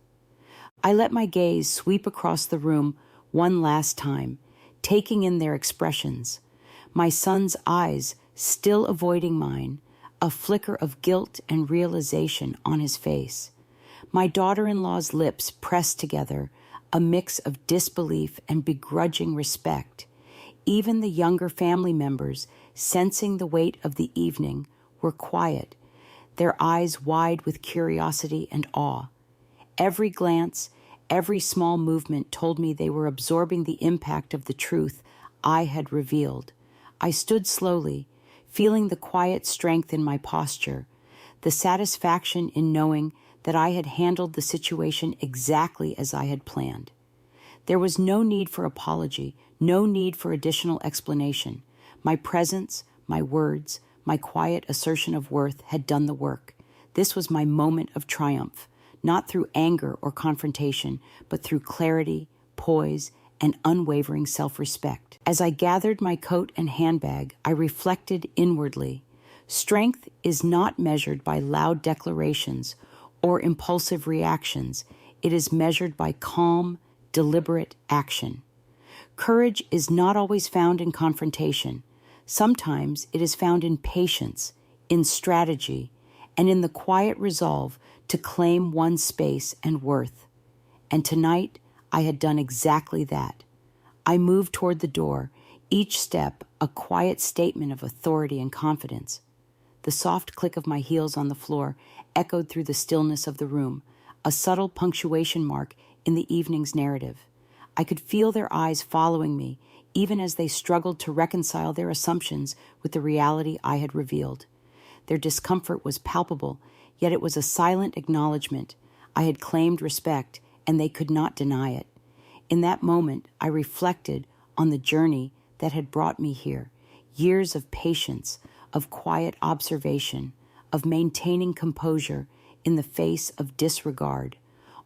Speaker 1: I let my gaze sweep across the room one last time, taking in their expressions. My son's eyes still avoiding mine, a flicker of guilt and realization on his face. My daughter-in-law's lips pressed together, a mix of disbelief and begrudging respect. Even the younger family members, sensing the weight of the evening, were quiet, their eyes wide with curiosity and awe. Every glance, every small movement told me they were absorbing the impact of the truth I had revealed. I stood slowly, feeling the quiet strength in my posture, the satisfaction in knowing that I had handled the situation exactly as I had planned. There was no need for apology, no need for additional explanation. My presence, my words, my quiet assertion of worth had done the work. This was my moment of triumph, not through anger or confrontation, but through clarity, poise, and unwavering self-respect. As I gathered my coat and handbag, I reflected inwardly. Strength is not measured by loud declarations or impulsive reactions. It is measured by calm, deliberate action. Courage is not always found in confrontation. Sometimes it is found in patience, in strategy, and in the quiet resolve to claim one's space and worth. And tonight, I had done exactly that. I moved toward the door, each step a quiet statement of authority and confidence. The soft click of my heels on the floor echoed through the stillness of the room, a subtle punctuation mark in the evening's narrative. I could feel their eyes following me, even as they struggled to reconcile their assumptions with the reality I had revealed. Their discomfort was palpable, yet it was a silent acknowledgement. I had claimed respect, and they could not deny it. In that moment, I reflected on the journey that had brought me here, years of patience, of quiet observation, of maintaining composure in the face of disregard.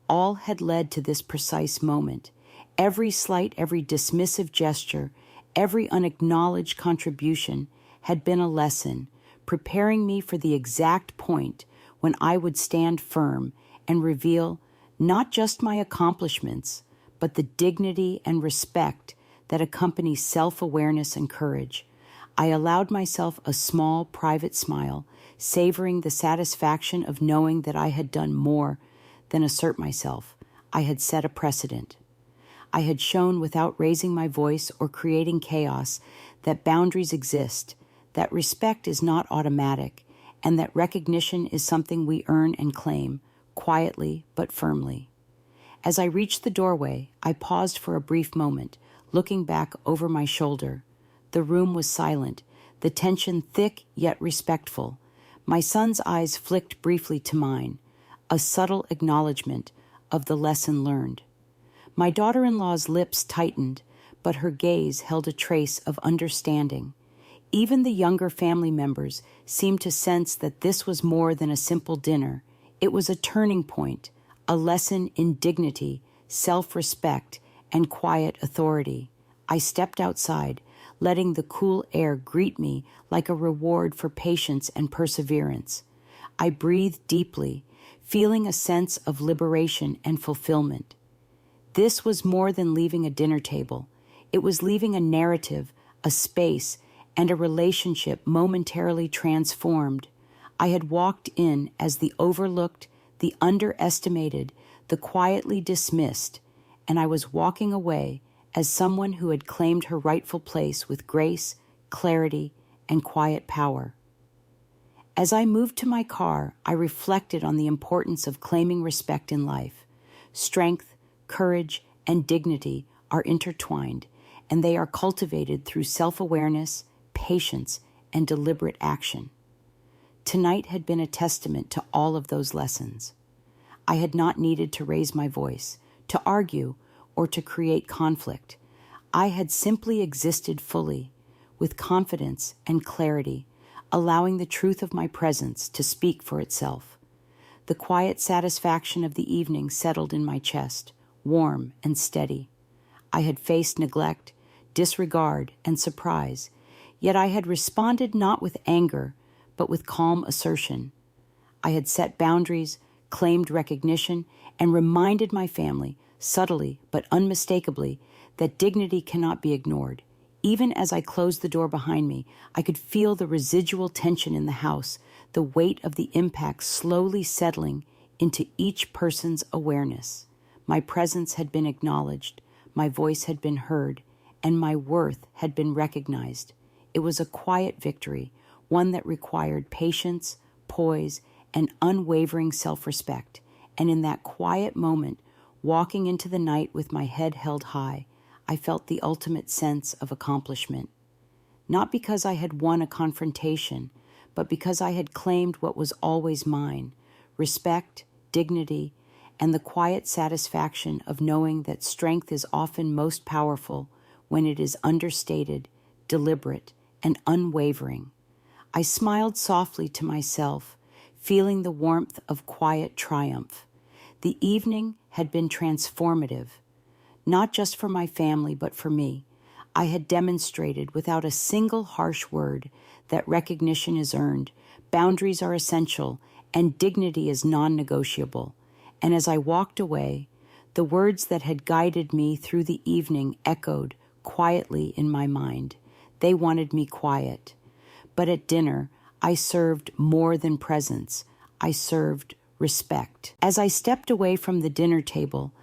Speaker 1: All had led to this precise moment. Every slight, every dismissive gesture, every unacknowledged contribution had been a lesson, preparing me for the exact point when I would stand firm and reveal not just my accomplishments, but the dignity and respect that accompany self-awareness and courage. I allowed myself a small, private smile, savoring the satisfaction of knowing that I had done more than assert myself. I had set a precedent. I had shown without raising my voice or creating chaos that boundaries exist, that respect is not automatic, and that recognition is something we earn and claim, quietly but firmly. As I reached the doorway, I paused for a brief moment, looking back over my shoulder. The room was silent, the tension thick yet respectful. My son's eyes flicked briefly to mine, a subtle acknowledgement of the lesson learned. My daughter-in-law's lips tightened, but her gaze held a trace of understanding. Even the younger family members seemed to sense that this was more than a simple dinner. It was a turning point, a lesson in dignity, self-respect, and quiet authority. I stepped outside, letting the cool air greet me like a reward for patience and perseverance. I breathed deeply, feeling a sense of liberation and fulfillment. This was more than leaving a dinner table. It was leaving a narrative, a space, and a relationship momentarily transformed. I had walked in as the overlooked, the underestimated, the quietly dismissed, and I was walking away as someone who had claimed her rightful place with grace, clarity, and quiet power. As I moved to my car, I reflected on the importance of claiming respect in life. Strength, courage, and dignity are intertwined, and they are cultivated through self-awareness, patience, and deliberate action. Tonight had been a testament to all of those lessons. I had not needed to raise my voice, to argue, or to create conflict. I had simply existed fully, with confidence and clarity, allowing the truth of my presence to speak for itself. The quiet satisfaction of the evening settled in my chest, warm and steady. I had faced neglect, disregard, and surprise, yet I had responded not with anger, but with calm assertion. I had set boundaries, claimed recognition, and reminded my family, subtly but unmistakably, that dignity cannot be ignored. Even as I closed the door behind me, I could feel the residual tension in the house, the weight of the impact slowly settling into each person's awareness. My presence had been acknowledged, my voice had been heard, and my worth had been recognized. It was a quiet victory, one that required patience, poise, and unwavering self-respect. And in that quiet moment, walking into the night with my head held high, I felt the ultimate sense of accomplishment. Not because I had won a confrontation, but because I had claimed what was always mine: respect, dignity, and the quiet satisfaction of knowing that strength is often most powerful when it is understated, deliberate, and unwavering. I smiled softly to myself, feeling the warmth of quiet triumph. The evening had been transformative, not just for my family, but for me. I had demonstrated without a single harsh word that recognition is earned, boundaries are essential, and dignity is non-negotiable. And as I walked away, the words that had guided me through the evening echoed quietly in my mind. They wanted me quiet. But at dinner, I served more than presence. I served respect. As I stepped away from the dinner table,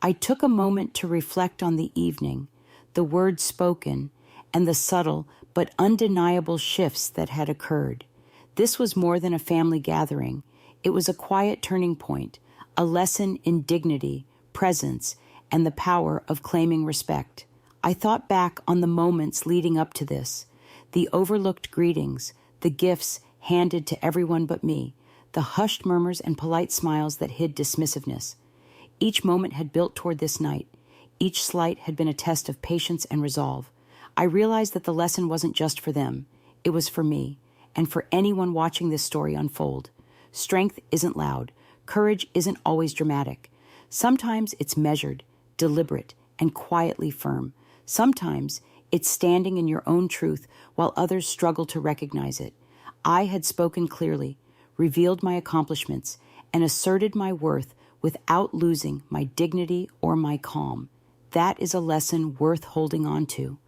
Speaker 1: I took a moment to reflect on the evening, the words spoken, and the subtle but undeniable shifts that had occurred. This was more than a family gathering. It was a quiet turning point, a lesson in dignity, presence, and the power of claiming respect. I thought back on the moments leading up to this, the overlooked greetings, the gifts handed to everyone but me, the hushed murmurs and polite smiles that hid dismissiveness. Each moment had built toward this night. Each slight had been a test of patience and resolve. I realized that the lesson wasn't just for them. It was for me, and for anyone watching this story unfold. Strength isn't loud. Courage isn't always dramatic. Sometimes it's measured, deliberate, and quietly firm. Sometimes it's standing in your own truth while others struggle to recognize it. I had spoken clearly, revealed my accomplishments, and asserted my worth without losing my dignity or my calm. That is a lesson worth holding on to,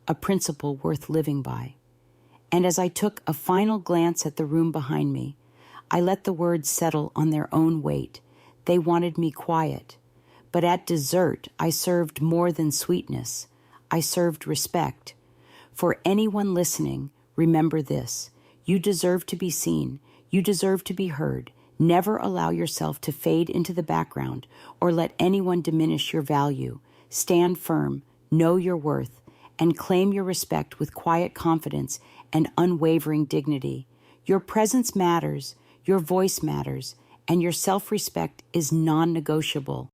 Speaker 1: a principle worth living by. And as I took a final glance at the room behind me, I let the words settle on their own weight. They wanted me quiet. But at dessert, I served more than sweetness. I served respect. For anyone listening, remember this. You deserve to be seen. You deserve to be heard. Never allow yourself to fade into the background or let anyone diminish your value. Stand firm, know your worth, and claim your respect with quiet confidence and unwavering dignity. Your presence matters, your voice matters, and your self-respect is non-negotiable.